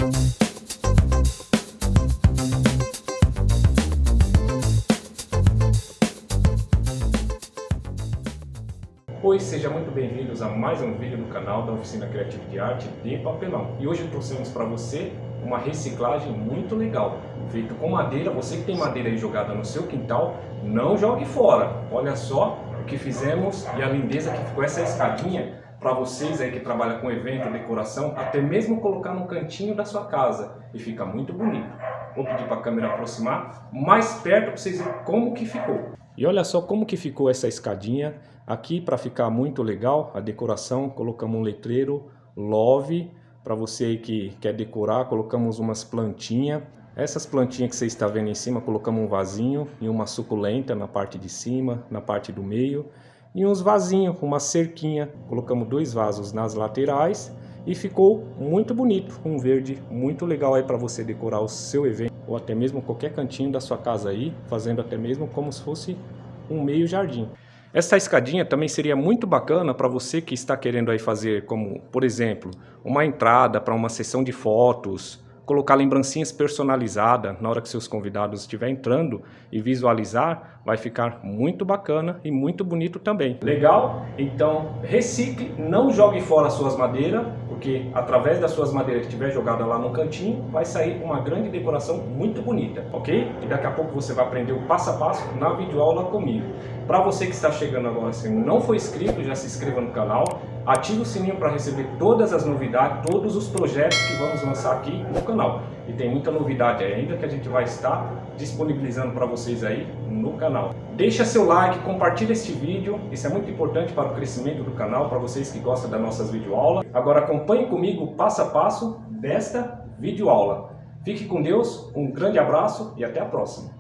Oi, sejam muito bem-vindos a mais um vídeo do canal da Oficina Criativa de Arte de Papelão. E hoje trouxemos para você uma reciclagem muito legal, feito com madeira. Você que tem madeira aí jogada no seu quintal, não jogue fora. Olha só o que fizemos e a lindeza que ficou essa escadinha para vocês aí que trabalham com evento, decoração, até mesmo colocar no cantinho da sua casa e fica muito bonito. Vou pedir para a câmera aproximar mais perto para vocês verem como que ficou. E olha só como que ficou essa escadinha. Aqui, para ficar muito legal, a decoração, colocamos um letreiro Love, para você aí que quer decorar, colocamos umas plantinhas. Essas plantinhas que você está vendo em cima, colocamos um vasinho e uma suculenta na parte de cima, na parte do meio. E uns vasinhos, uma cerquinha, colocamos 2 vasos nas laterais e ficou muito bonito, um verde muito legal aí para você decorar o seu evento ou até mesmo qualquer cantinho da sua casa aí, fazendo até mesmo como se fosse um meio jardim. Essa escadinha também seria muito bacana para você que está querendo aí fazer como, por exemplo, uma entrada para uma sessão de fotos, colocar lembrancinhas personalizadas na hora que seus convidados estiverem entrando e visualizar, vai ficar muito bacana e muito bonito também. Legal? Então recicle, não jogue fora as suas madeiras, porque através das suas madeiras que estiver jogada lá no cantinho, vai sair uma grande decoração muito bonita, ok? E daqui a pouco você vai aprender o passo a passo na videoaula comigo. Para você que está chegando agora, se não for inscrito, já se inscreva no canal, ative o sininho para receber todas as novidades, todos os projetos que vamos lançar aqui no canal. E tem muita novidade ainda que a gente vai estar disponibilizando para vocês aí no canal. Deixa seu like, compartilha este vídeo, isso é muito importante para o crescimento do canal, para vocês que gostam das nossas videoaulas. Agora acompanhe comigo o passo a passo desta videoaula. Fique com Deus, um grande abraço e até a próxima.